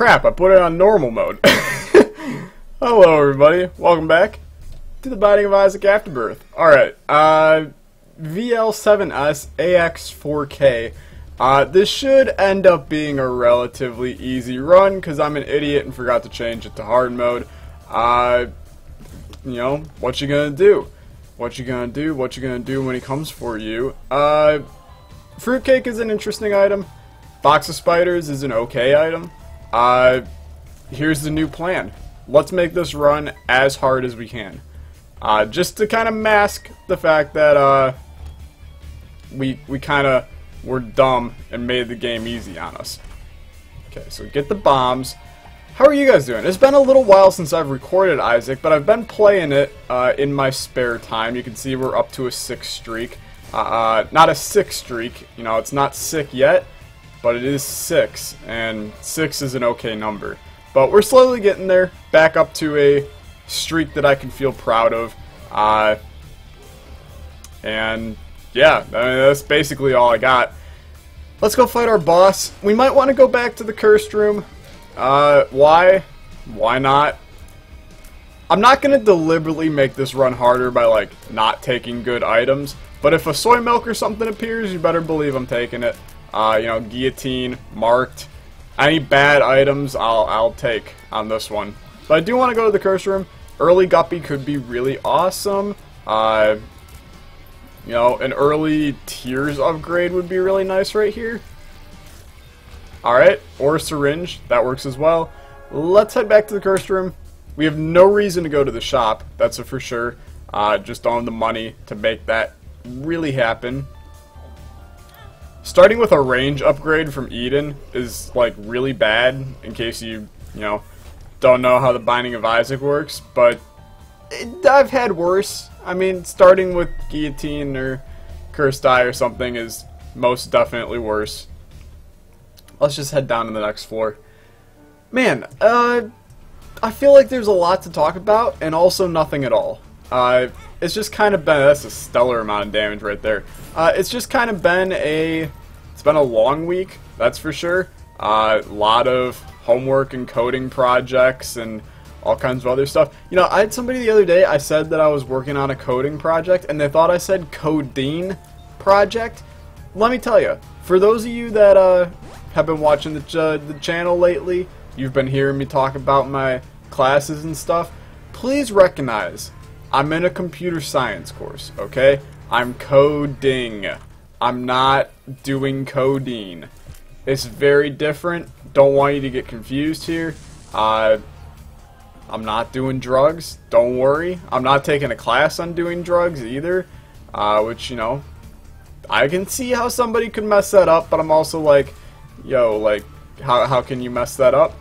crap, I put it on normal mode. Hello everybody, welcome back to the Binding of Isaac Afterbirth. Alright, VL7S AX4K. This should end up being a relatively easy run, because I'm an idiot and forgot to change it to hard mode. You know, what you gonna do? What you gonna do? What you gonna do when he comes for you? Fruitcake is an interesting item. Box of spiders is an okay item. Here's the new plan. Let's make this run as hard as we can. Just to kind of mask the fact that, we kind of were dumb and made the game easy on us. Okay, so get the bombs. How are you guys doing? It's been a little while since I've recorded Isaac, but I've been playing it, in my spare time. You can see we're up to a 6 streak. Not a 6 streak, you know, it's not sick yet, but it is 6, and 6 is an okay number. But we're slowly getting there, back up to a streak that I can feel proud of. And yeah, I mean, that's basically all I got. Let's go fight our boss. We might want to go back to the cursed room. Why? Why not? I'm not going to deliberately make this run harder by, like, not taking good items. But if a soy milk or something appears, you better believe I'm taking it. You know, guillotine, marked. Any bad items, I'll take on this one. But I do want to go to the curse room. Early Guppy could be really awesome. You know, an early Tears upgrade would be really nice right here. Alright, or a syringe. That works as well. Let's head back to the curse room. We have no reason to go to the shop. That's a for sure. Just don't have the money to make that really happen. Starting with a range upgrade from Eden is, like, really bad, in case you know, don't know how the Binding of Isaac works, but I've had worse. I mean, starting with Guillotine or Cursed Eye or something is most definitely worse. Let's just head down to the next floor. Man, I feel like there's a lot to talk about, and also nothing at all. It's just kind of been, that's a stellar amount of damage right there. It's just kind of been it's been a long week, that's for sure. A lot of homework and coding projects and all kinds of other stuff. You know, I had somebody the other day, I said that I was working on a coding project, and they thought I said codeine project. Let me tell you, for those of you that have been watching the channel lately, you've been hearing me talk about my classes and stuff, please recognize I'm in a computer science course, okay? I'm coding. I'm not doing codeine. It's very different. Don't want you to get confused here. I'm not doing drugs. Don't worry. I'm not taking a class on doing drugs either. Which, you know, I can see how somebody could mess that up, but I'm also like, yo, like, how can you mess that up?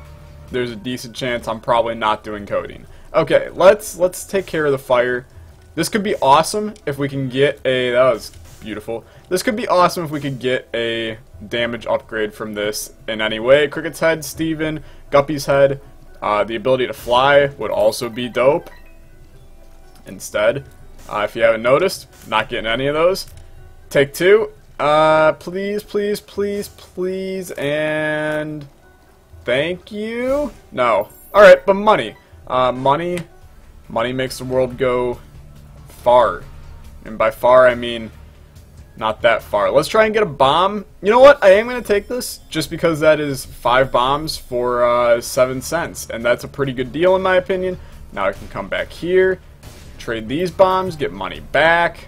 There's a decent chance I'm probably not doing codeine. Okay, let's take care of the fire. This could be awesome if we can get a... That was beautiful. This could be awesome if we could get a damage upgrade from this in any way. Cricket's head, Steven, Guppy's head. The ability to fly would also be dope. Instead, if you haven't noticed, not getting any of those. Take 2. Please, please, please, please, and... Thank you? No. Alright, but money. Money makes the world go far. And by far, I mean not that far. Let's try and get a bomb. You know what? I am going to take this just because that is 5 bombs for 7 cents. And that's a pretty good deal in my opinion. Now I can come back here, trade these bombs, get money back.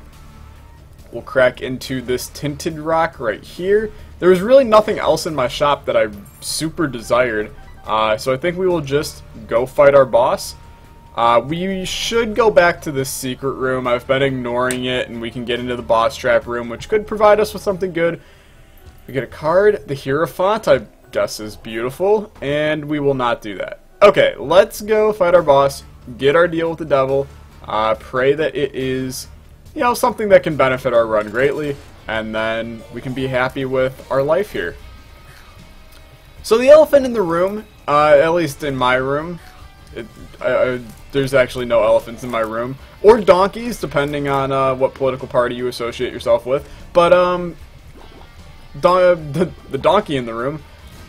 We'll crack into this tinted rock right here. There was really nothing else in my shop that I super desired. So I think we will just go fight our boss. We should go back to this secret room. I've been ignoring it, and we can get into the boss trap room, which could provide us with something good. We get a card. The Hierophant, I guess, is beautiful, and we will not do that. Okay, let's go fight our boss, get our deal with the devil, pray that it is, you know, something that can benefit our run greatly, and then we can be happy with our life here. So the elephant in the room, at least in my room, there's actually no elephants in my room, or donkeys, depending on what political party you associate yourself with. But the donkey in the room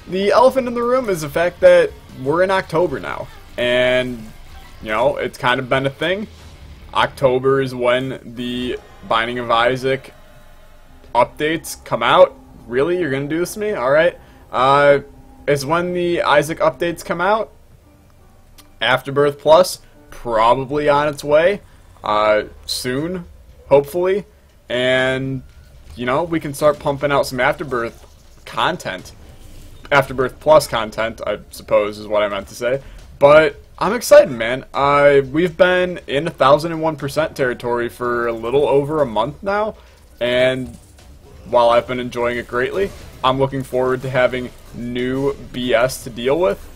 the elephant in the room is the fact that we're in October now. And, you know, it's kind of been a thing. October is when the Binding of Isaac updates come out. Really? You're going to do this to me? Alright. It's when the Isaac updates come out. Afterbirth Plus, probably on its way. Soon, hopefully. And, you know, we can start pumping out some Afterbirth content. Afterbirth Plus content, I suppose, is what I meant to say. But I'm excited, man. We've been in 1001% territory for a little over a month now. And while I've been enjoying it greatly, I'm looking forward to having new BS to deal with.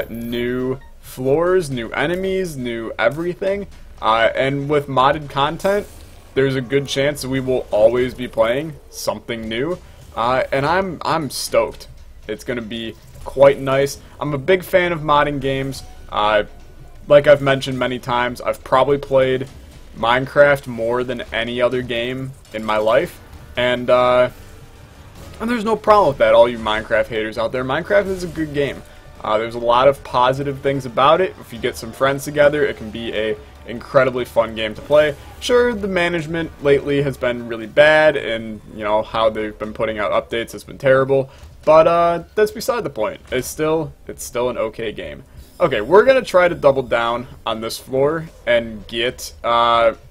New floors, new enemies, new everything. And with modded content, there's a good chance that we will always be playing something new. And I'm stoked. It's going to be quite nice. I'm a big fan of modding games. Like I've mentioned many times, I've probably played Minecraft more than any other game in my life. And there's no problem with that, all you Minecraft haters out there. Minecraft is a good game. There's a lot of positive things about it. If you get some friends together, it can be a incredibly fun game to play. Sure, the management lately has been really bad, and you know how they've been putting out updates has been terrible. But that's beside the point. It's still an okay game. Okay, we're gonna try to double down on this floor and get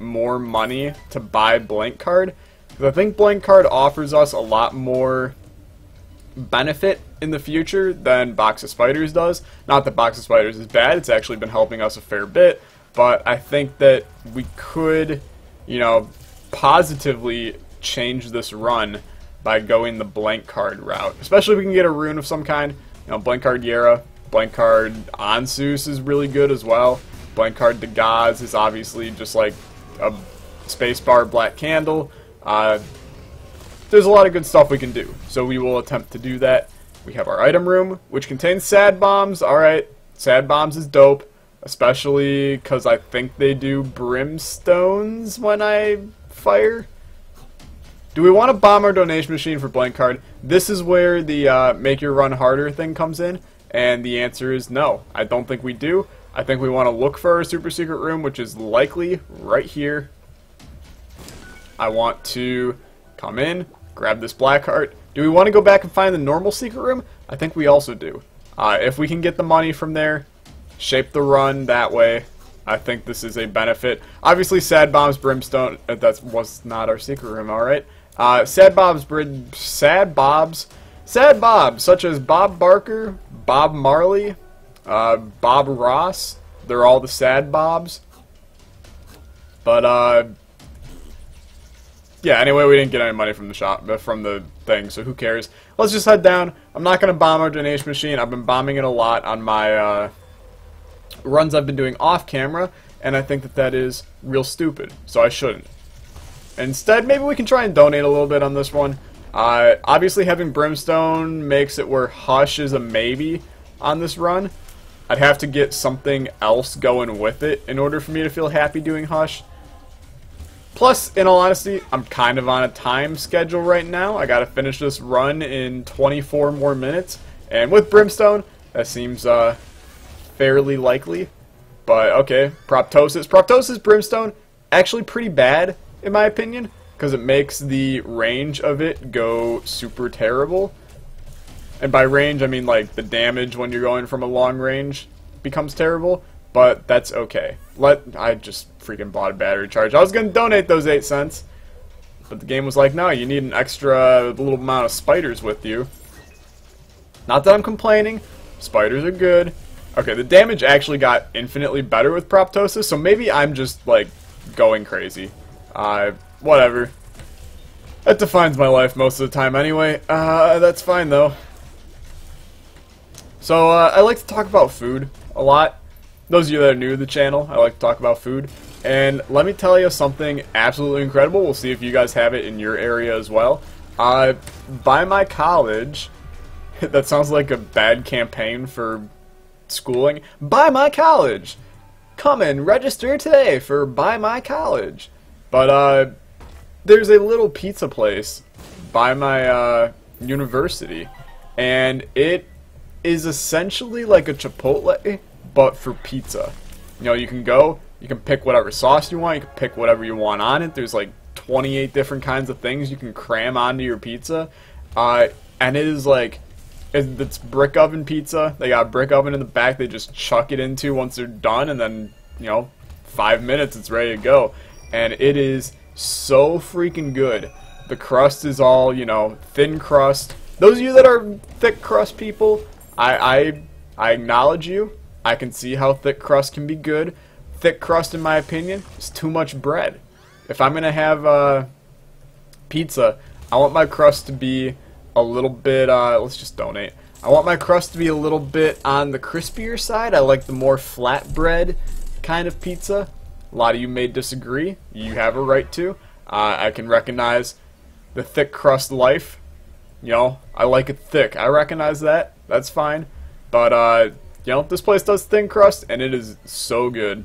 more money to buy Blank Card, because I think Blank Card offers us a lot more benefit in the future than Box of Spiders does. Not that Box of Spiders is bad, it's actually been helping us a fair bit, but I think that we could, you know, positively change this run by going the Blank Card route. Especially if we can get a rune of some kind. You know, Blank Card Yera, Blank Card Ansus is really good as well. Blank Card Dagaz is obviously just like a spacebar black candle. There's a lot of good stuff we can do, so we will attempt to do that. We have our item room, which contains sad bombs. Alright, sad bombs is dope, especially because I think they do brimstones when I fire. Do we want to bomb our donation machine for Blank Card? This is where the make your run harder thing comes in, and the answer is no. I don't think we do. I think we want to look for our super secret room, which is likely right here. I want to come in, grab this black heart. Do we want to go back and find the normal secret room? I think we also do. If we can get the money from there, shape the run that way, I think this is a benefit. Obviously, Sad Bombs, Brimstone, that was not our secret room, alright? Sad Bobs, such as Bob Barker, Bob Marley, Bob Ross, they're all the Sad Bobs. But, yeah, anyway, we didn't get any money from the shop, from the thing, so who cares? Let's just head down. I'm not going to bomb our donation machine. I've been bombing it a lot on my runs I've been doing off camera, and I think that that is real stupid, so I shouldn't. Instead, maybe we can try and donate a little bit on this one. Obviously, having Brimstone makes it where Hush is a maybe on this run. I'd have to get something else going with it in order for me to feel happy doing Hush. Plus, in all honesty, I'm kind of on a time schedule right now. I gotta finish this run in 24 more minutes. And with Brimstone, that seems fairly likely. But, okay, Proptosis. Proptosis Brimstone, actually pretty bad, in my opinion, because it makes the range of it go super terrible. And by range, I mean, like, the damage when you're going from a long range becomes terrible. But that's okay. I just freaking bought a battery charge. I was going to donate those 8 cents. But the game was like, no, you need an extra little amount of spiders with you. Not that I'm complaining. Spiders are good. Okay, the damage actually got infinitely better with Proptosis, so maybe I'm just, like, going crazy. Whatever. That defines my life most of the time anyway. That's fine, though. So, I like to talk about food a lot. Those of you that are new to the channel, I like to talk about food. And let me tell you something absolutely incredible. We'll see if you guys have it in your area as well. By my college, that sounds like a bad campaign for schooling. By my college! Come and register today for By My College. But, there's a little pizza place by my, university. And it is essentially like a Chipotle, but for pizza. You know, you can go, you can pick whatever sauce you want, you can pick whatever you want on it. There's like 28 different kinds of things you can cram onto your pizza. And it is like, it's brick oven pizza. They got a brick oven in the back they just chuck it into once they're done, and then, you know, 5 minutes it's ready to go. And it is so freaking good. The crust is all, you know, thin crust. Those of you that are thick crust people, I acknowledge you. I can see how thick crust can be good. Thick crust, in my opinion, is too much bread. If I'm going to have pizza, I want my crust to be a little bit, let's just donate. I want my crust to be a little bit on the crispier side. I like the more flatbread kind of pizza. A lot of you may disagree. You have a right to. I can recognize the thick crust life. You know, I like it thick. I recognize that. That's fine. But, you know, this place does thin crust, and it is so good.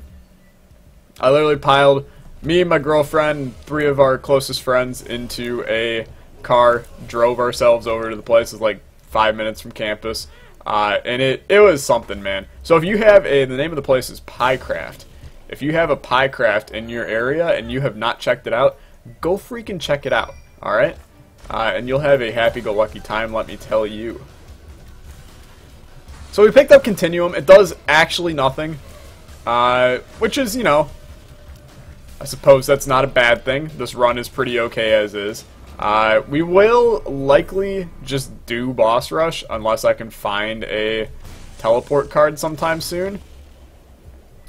I literally piled me, my girlfriend, 3 of our closest friends into a car, drove ourselves over to the place. It's like 5 minutes from campus, and it was something, man. So if you have the name of the place is Piecraft. If you have a Piecraft in your area and you have not checked it out, go freaking check it out, alright? And you'll have a happy-go-lucky time, let me tell you. So we picked up Continuum. It does actually nothing, which is, you know, I suppose that's not a bad thing. This run is pretty okay as is. We will likely just do boss rush unless I can find a teleport card sometime soon.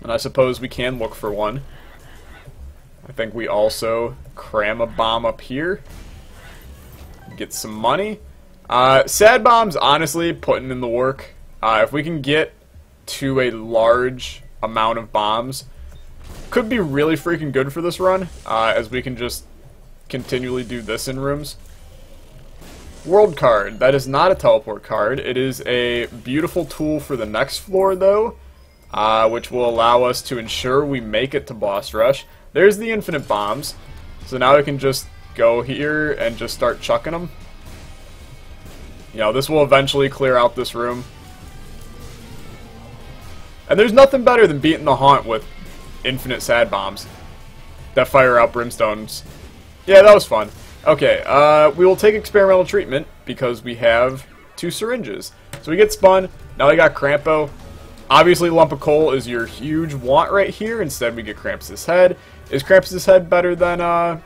And I suppose we can look for one. I think we also cram a bomb up here. Get some money. Sad bombs, honestly, putting in the work. If we can get to a large amount of bombs, could be really freaking good for this run, as we can just continually do this in rooms. World card. That is not a teleport card. It is a beautiful tool for the next floor, though, which will allow us to ensure we make it to boss rush. There's the infinite bombs. So now we can just go here and just start chucking them. You know, this will eventually clear out this room. And there's nothing better than beating the haunt with infinite sad bombs that fire out brimstones. Yeah, that was fun. Okay, we will take experimental treatment because we have 2 syringes. So we get spun. Now we got Crampo. Obviously, lump of coal is your huge want right here. Instead, we get Krampus' head. Is Krampus' head better than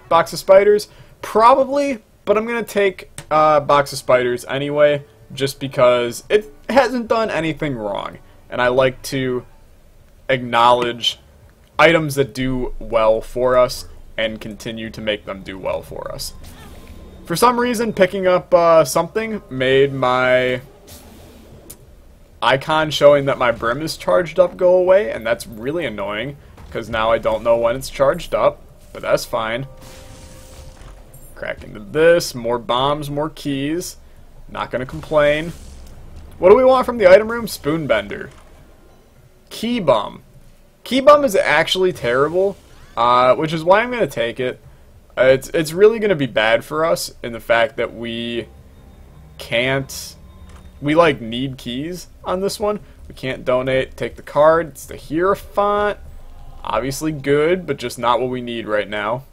box of spiders? Probably, but I'm gonna take box of spiders anyway, just because it hasn't done anything wrong, and I like to acknowledge items that do well for us and continue to make them do well for us. For some reason, picking up something made my icon showing that my brim is charged up go away, and that's really annoying, because now I don't know when it's charged up, but that's fine. Crack into this, more bombs, more keys. Not gonna complain. What do we want from the item room? Spoonbender. Key Bum. Key Bum is actually terrible, which is why I'm gonna take it. It's really gonna be bad for us in the fact that we can't... We, like, need keys on this one. We can't donate. Take the card. It's the Hierophant. Obviously good, but just not what we need right now.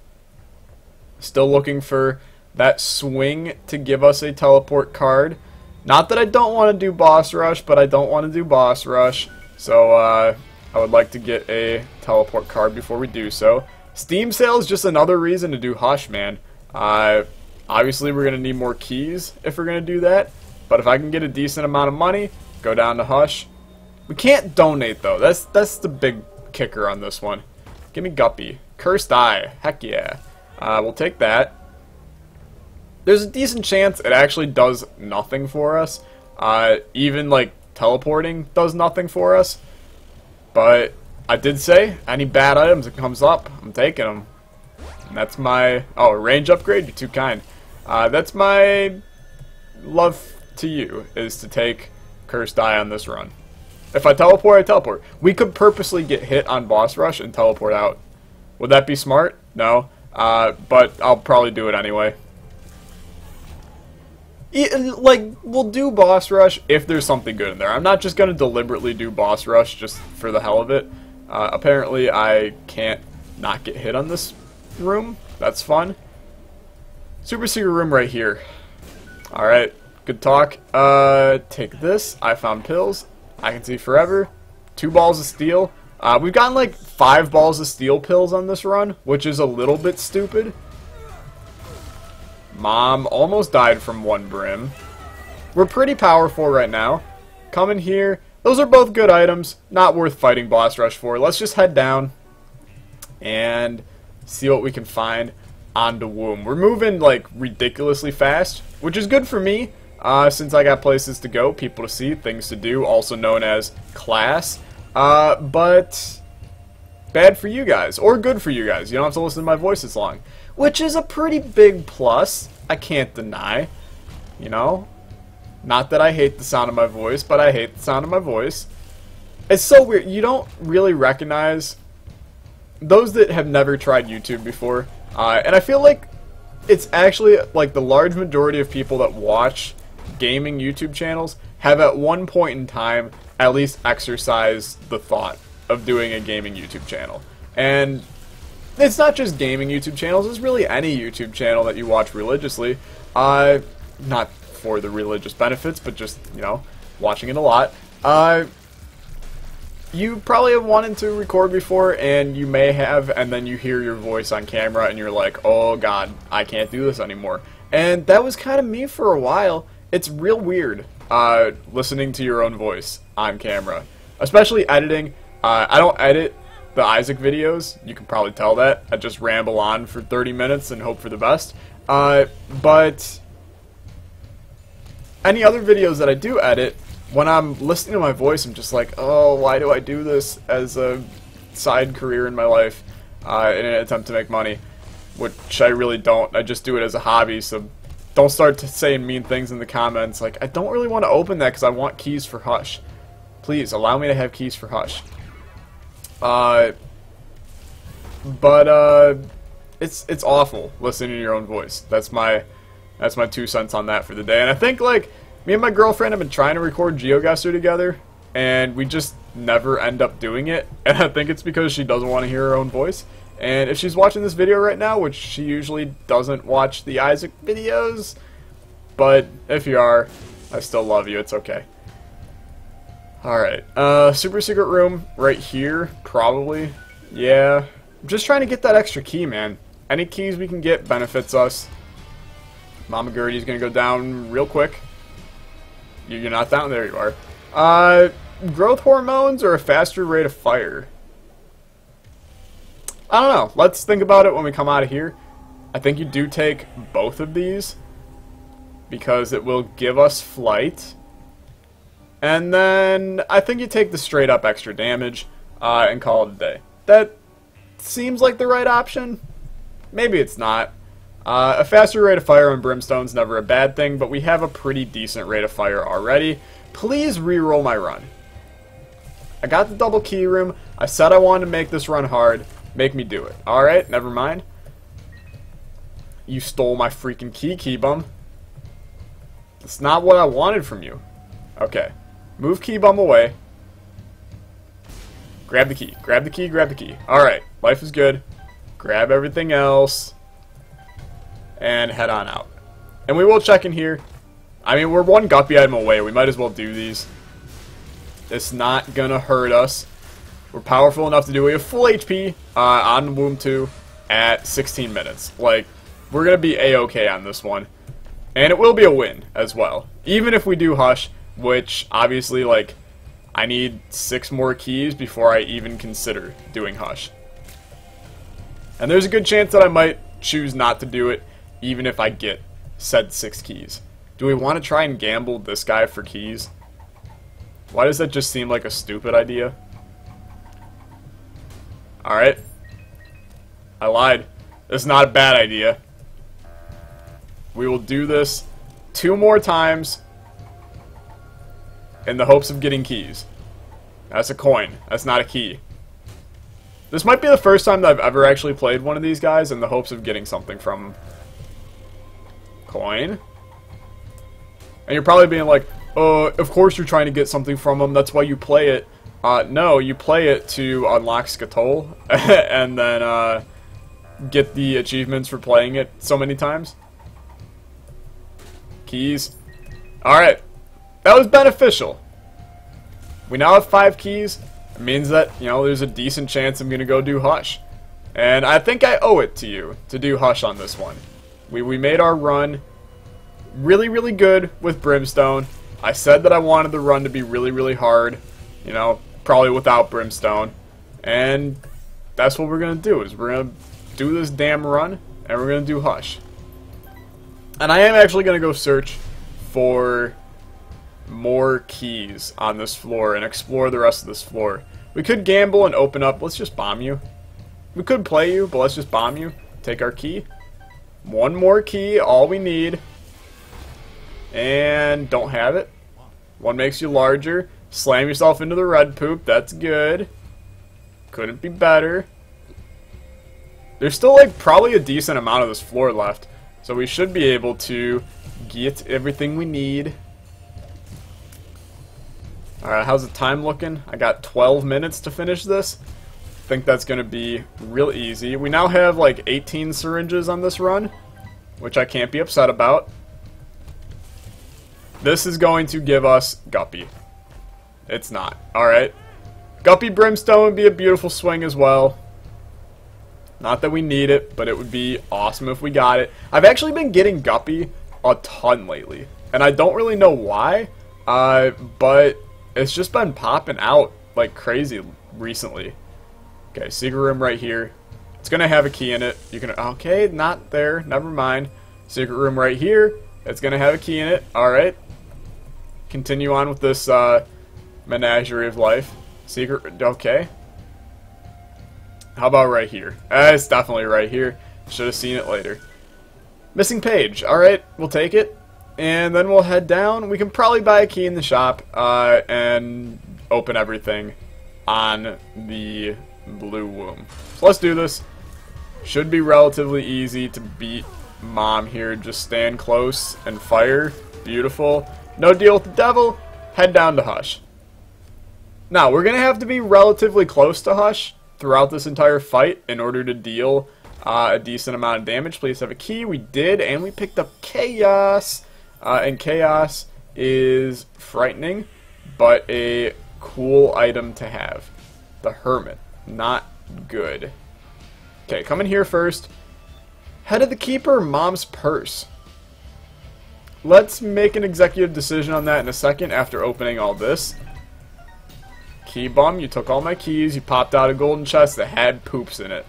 Still looking for that swing to give us a teleport card. Not that I don't want to do boss rush, but I don't want to do boss rush. So, I would like to get a teleport card before we do so. Steam sale is just another reason to do Hush, man. Obviously, we're going to need more keys if we're going to do that. But if I can get a decent amount of money, go down to Hush. We can't donate, though. That's the big kicker on this one. Give me Guppy. Cursed Eye. Heck yeah. We'll take that. There's a decent chance it actually does nothing for us. Even, like, teleporting does nothing for us. But I did say, any bad items that comes up, I'm taking them. And that's my... Oh, range upgrade? You're too kind. That's my love to you, is to take Cursed Eye on this run. If I teleport, I teleport. We could purposely get hit on boss rush and teleport out. Would that be smart? No. But I'll probably do it anyway. Like, we'll do boss rush if there's something good in there. I'm not just going to deliberately do boss rush just for the hell of it. Apparently, I can't not get hit on this room. That's fun. Super secret room right here. Alright, good talk. Take this. I found pills. I can see forever. 2 balls of steel. We've gotten like 5 balls of steel pills on this run, which is a little bit stupid. Mom almost died from 1 brim. We're pretty powerful right now. Come in here. Those are both good items. Not worth fighting boss rush for. Let's just head down and see what we can find on the womb. We're moving like ridiculously fast, which is good for me since I got places to go, people to see, things to do, also known as class. But bad for you guys, or good for you guys. You don't have to listen to my voice as long, which is a pretty big plus. I can't deny, you know. Not that I hate the sound of my voice, but I hate the sound of my voice. It's so weird. You don't really recognize those that have never tried YouTube before. And I feel like it's actually like the large majority of people that watch gaming YouTube channels have at one point in time at least exercised the thought of doing a gaming YouTube channel. And it's not just gaming YouTube channels, it's really any YouTube channel that you watch religiously. Not for the religious benefits, but just, you know, watching it a lot. You probably have wanted to record before, and you may have, and then you hear your voice on camera, and you're like, oh god, I can't do this anymore. And that was kind of me for a while. It's real weird, listening to your own voice on camera. Especially editing. I don't edit the Isaac videos, you can probably tell that. I just ramble on for 30 minutes and hope for the best. But any other videos that I do edit, when I'm listening to my voice, I'm just like, oh, why do I do this as a side career in my life in an attempt to make money? Which I really don't. I just do it as a hobby, so don't start saying mean things in the comments. Like, I don't really want to open that because I want keys for Hush. Please, allow me to have keys for Hush. It's awful listening to your own voice. That's my 2 cents on that for the day. And I think, like, me and my girlfriend have been trying to record GeoGuessr together, and we just never end up doing it. And I think it's because she doesn't want to hear her own voice. And if she's watching this video right now, which she usually doesn't watch the Isaac videos, but if you are, I still love you, it's okay. Alright, super secret room right here, probably. Yeah, I'm just trying to get that extra key, man. Any keys we can get benefits us. Mama Gertie's gonna go down real quick. You're not down, there you are. Growth hormones or a faster rate of fire? I don't know. Let's think about it when we come out of here. I think you do take both of these because it will give us flight. And then I think you take the straight up extra damage and call it a day. That seems like the right option. Maybe it's not. A faster rate of fire on Brimstone's never a bad thing, but we have a pretty decent rate of fire already. Please re-roll my run. I got the double key room. I said I wanted to make this run hard. Make me do it. Alright, never mind. You stole my freaking key, bum. That's not what I wanted from you. Okay. Move key bum away. Grab the key. Grab the key, grab the key. Alright, life is good. Grab everything else. And head on out. And we will check in here. I mean, we're 1 guppy item away. We might as well do these. It's not gonna hurt us. We're powerful enough to do it. We have full HP on Womb 2 at 16 minutes. Like, we're gonna be A-okay on this one. And it will be a win as well. Even if we do Hush, which obviously, like, I need 6 more keys before I even consider doing Hush. And there's a good chance that I might choose not to do it, even if I get said 6 keys. Do we want to try and gamble this guy for keys? Why does that just seem like a stupid idea? Alright. I lied. It's not a bad idea. We will do this 2 more times in the hopes of getting keys. That's a coin. That's not a key. This might be the first time that I've ever actually played one of these guys in the hopes of getting something from him. Coin. And you're probably being like, of course you're trying to get something from them, that's why you play it. No, you play it to unlock Skatol, and then, get the achievements for playing it so many times. Keys. Alright. That was beneficial. We now have 5 keys. It means that, you know, there's a decent chance I'm gonna go do Hush. And I think I owe it to you to do Hush on this one. We made our run really, really good with Brimstone. I said that I wanted the run to be really, really hard. You know, probably without Brimstone. And that's what we're gonna do, is we're gonna do this damn run, and we're gonna do Hush. And I am actually gonna go search for more keys on this floor and explore the rest of this floor. We could gamble and open up. Let's just bomb you. We could play you, but let's just bomb you. Take our key. One more key, all we need. And don't have it. One makes you larger. Slam yourself into the red poop. That's good. Couldn't be better. There's still, like, probably a decent amount of this floor left. So we should be able to get everything we need. Alright, how's the time looking? I got 12 minutes to finish this. I think that's going to be real easy. We now have, like, 18 syringes on this run, which I can't be upset about. This is going to give us Guppy. It's not. Alright. Guppy Brimstone would be a beautiful swing as well. Not that we need it, but it would be awesome if we got it. I've actually been getting Guppy a ton lately, and I don't really know why, but it's just been popping out like crazy recently. Okay, secret room right here. It's gonna have a key in it. You can, okay, not there, never mind. Secret room right here. It's gonna have a key in it. Alright. Continue on with this menagerie of life. Secret, okay. How about right here? It's definitely right here. Should have seen it later. Missing page. Alright, we'll take it. And then we'll head down. We can probably buy a key in the shop and open everything on the blue womb. So let's do this. Should be relatively easy to beat Mom here. Just stand close and fire. Beautiful. No deal with the devil. Head down to Hush. Now, we're going to have to be relatively close to Hush throughout this entire fight in order to deal a decent amount of damage. Please have a key. We did, and we picked up Chaos. And Chaos is frightening, but a cool item to have. The Hermit. Not good. Okay, come in here first. Head of the Keeper, Mom's Purse. Let's make an executive decision on that in a second after opening all this. Key bum, you took all my keys, you popped out a golden chest that had poops in it.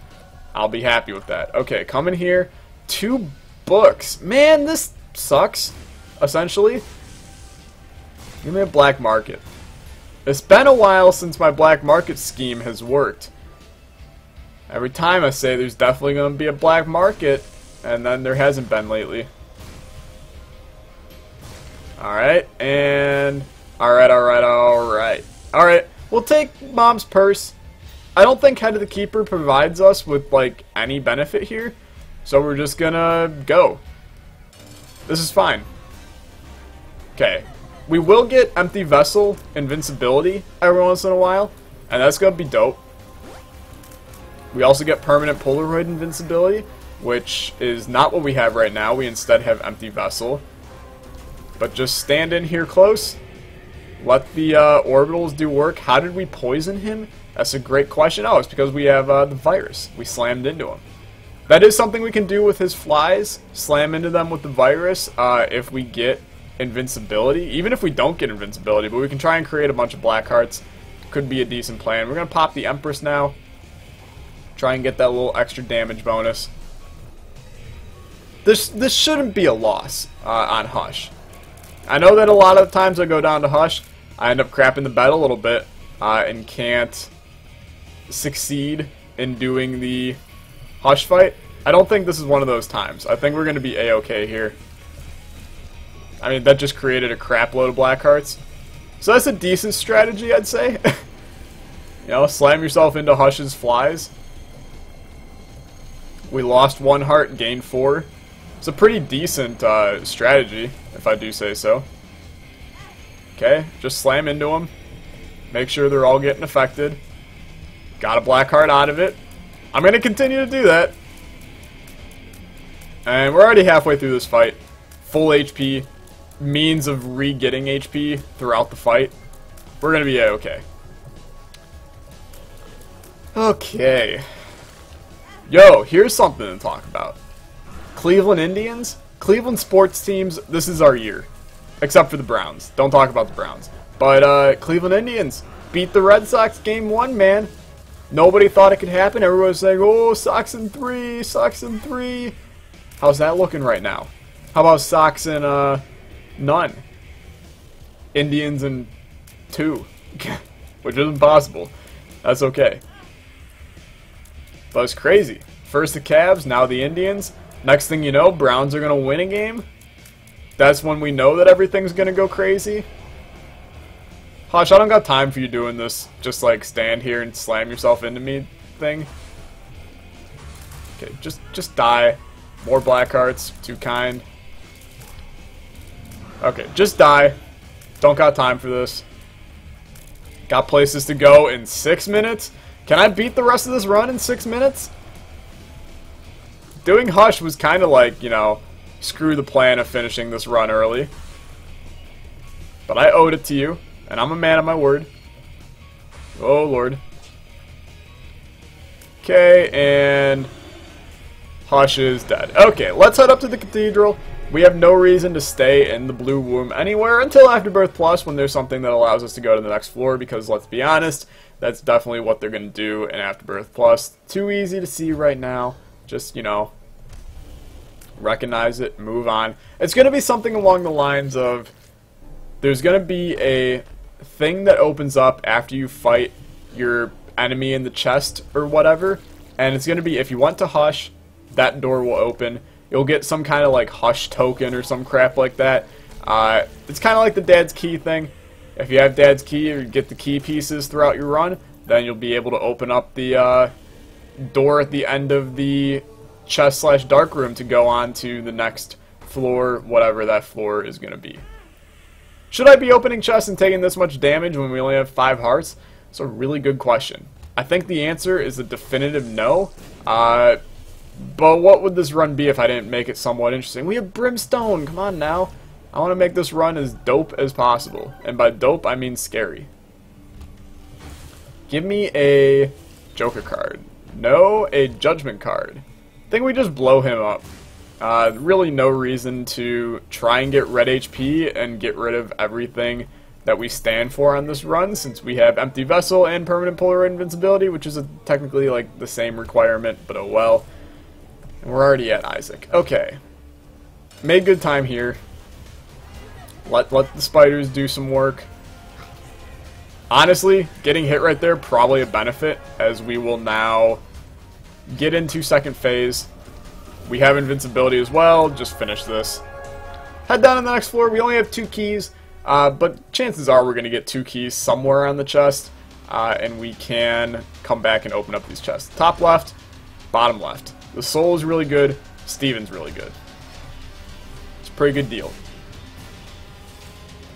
I'll be happy with that. Okay, come in here. 2 books. Man, this sucks, essentially. Give me a black market. It's been a while since my black market scheme has worked. Every time I say there's definitely going to be a black market, and then there hasn't been lately. Alright, and... Alright. Alright, we'll take Mom's Purse. I don't think Head of the Keeper provides us with, like, any benefit here. So we're just gonna go. This is fine. Okay. We will get Empty Vessel Invincibility every once in a while. And that's gonna be dope. We also get Permanent Polaroid Invincibility, which is not what we have right now. We instead have Empty Vessel. But just stand in here close. Let the orbitals do work. How did we poison him? That's a great question. Oh, it's because we have the virus. We slammed into him. That is something we can do with his flies. Slam into them with the virus if we get invincibility. Even if we don't get invincibility, but we can try and create a bunch of black hearts. Could be a decent plan. We're going to pop the Empress now. Try and get that little extra damage bonus. This shouldn't be a loss on Hush. I know that a lot of times I go down to Hush, I end up crapping the bed a little bit and can't succeed in doing the Hush fight. I don't think this is one of those times. I think we're going to be A-okay here. I mean, that just created a crap load of black hearts. So that's a decent strategy, I'd say. You know, slam yourself into Hush's flies. We lost 1 heart, gained 4. It's a pretty decent strategy, if I do say so. Okay, just slam into them. Make sure they're all getting affected. Got a black heart out of it. I'm going to continue to do that. And we're already halfway through this fight. Full HP. Means of re-getting HP throughout the fight. We're going to be okay. Okay. Yo, here's something to talk about. Cleveland Indians, Cleveland sports teams, this is our year. Except for the Browns. Don't talk about the Browns. But Cleveland Indians beat the Red Sox game 1, man. Nobody thought it could happen. Everyone was saying, oh, Sox in 3, Sox in 3. How's that looking right now? How about Sox in none? Indians in 2. Which isn't possible. That's okay. But it's crazy. First the Cavs, now the Indians. Next thing you know, Browns are going to win a game. That's when we know that everything's going to go crazy. Hush, I don't got time for you doing this. Just like stand here and slam yourself into me thing. Okay, just die. More black hearts. Too kind. Okay, just die. Don't got time for this. Got places to go in 6 minutes. Can I beat the rest of this run in 6 minutes? Doing Hush was kind of like, you know, screw the plan of finishing this run early. But I owed it to you, and I'm a man of my word. Oh, Lord. Okay, and Hush is dead. Okay, let's head up to the cathedral. We have no reason to stay in the Blue Womb anywhere until Afterbirth Plus, when there's something that allows us to go to the next floor, because let's be honest, that's definitely what they're going to do in Afterbirth Plus. Too easy to see right now. Just, you know, recognize it, move on. It's going to be something along the lines of, there's going to be a thing that opens up after you fight your enemy in the chest or whatever, and it's going to be, if you want to Hush, that door will open. You'll get some kind of like Hush token or some crap like that. It's kind of like the Dad's Key thing. If you have Dad's Key or get the key pieces throughout your run, then you'll be able to open up the door at the end of the chest/dark room to go on to the next floor, whatever that floor is going to be. Should I be opening chests and taking this much damage when we only have 5 hearts? It's a really good question. I think the answer is a definitive no. But what would this run be if I didn't make it somewhat interesting? We have Brimstone! Come on now. I want to make this run as dope as possible. And by dope, I mean scary. Give me a Joker card. No, a Judgment card. I think we just blow him up. Really no reason to try and get red HP and get rid of everything that we stand for on this run, since we have Empty Vessel and Permanent Polar Invincibility, which is technically like the same requirement, but oh well. And we're already at Isaac. Okay. Made good time here. Let the spiders do some work. Honestly, getting hit right there, probably a benefit, as we will now get into second phase. We have invincibility as well. Just finish this. Head down to the next floor. We only have 2 keys, but chances are we're going to get 2 keys somewhere on the chest, and we can come back and open up these chests. Top left, bottom left. The Soul is really good. Steven's really good. It's a pretty good deal.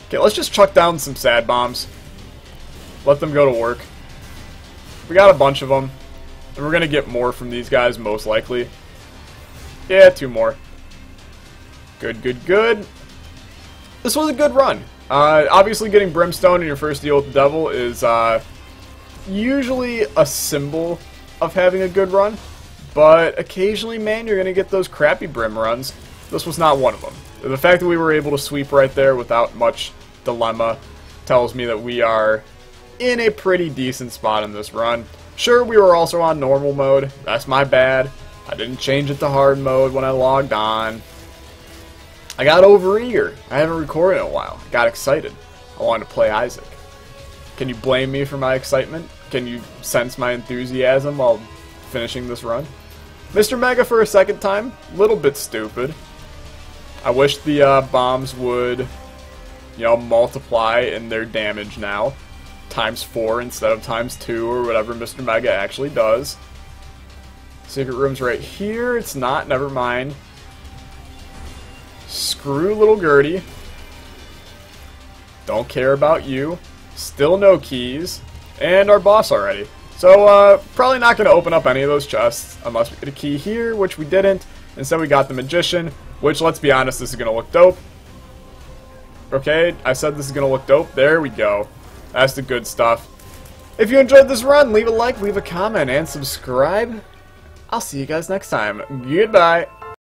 Okay, let's just chuck down some sad bombs. Let them go to work. We got a bunch of them. And we're going to get more from these guys, most likely. Yeah, 2 more. Good, good, good. This was a good run. Obviously, getting Brimstone in your first deal with the Devil is usually a symbol of having a good run. But occasionally, man, you're going to get those crappy Brim runs. This was not one of them. The fact that we were able to sweep right there without much dilemma tells me that we are in a pretty decent spot in this run. Sure, we were also on normal mode. That's my bad. I didn't change it to hard mode when I logged on. I got overeager. I haven't recorded in a while. I got excited. I wanted to play Isaac. Can you blame me for my excitement? Can you sense my enthusiasm while finishing this run? Mr. Mega for a second time. Little bit stupid. I wish the bombs would, you know, multiply in their damage now. ×4 instead of ×2 or whatever Mr. Mega actually does. Secret room's right here. It's not. Never mind. Screw little Gertie. Don't care about you. Still no keys. And our boss already. So, probably not going to open up any of those chests unless we get a key here, which we didn't. Instead, we got the Magician, which, let's be honest, this is going to look dope. Okay, I said this is going to look dope. There we go. That's the good stuff. If you enjoyed this run, leave a like, leave a comment, and subscribe. I'll see you guys next time. Goodbye.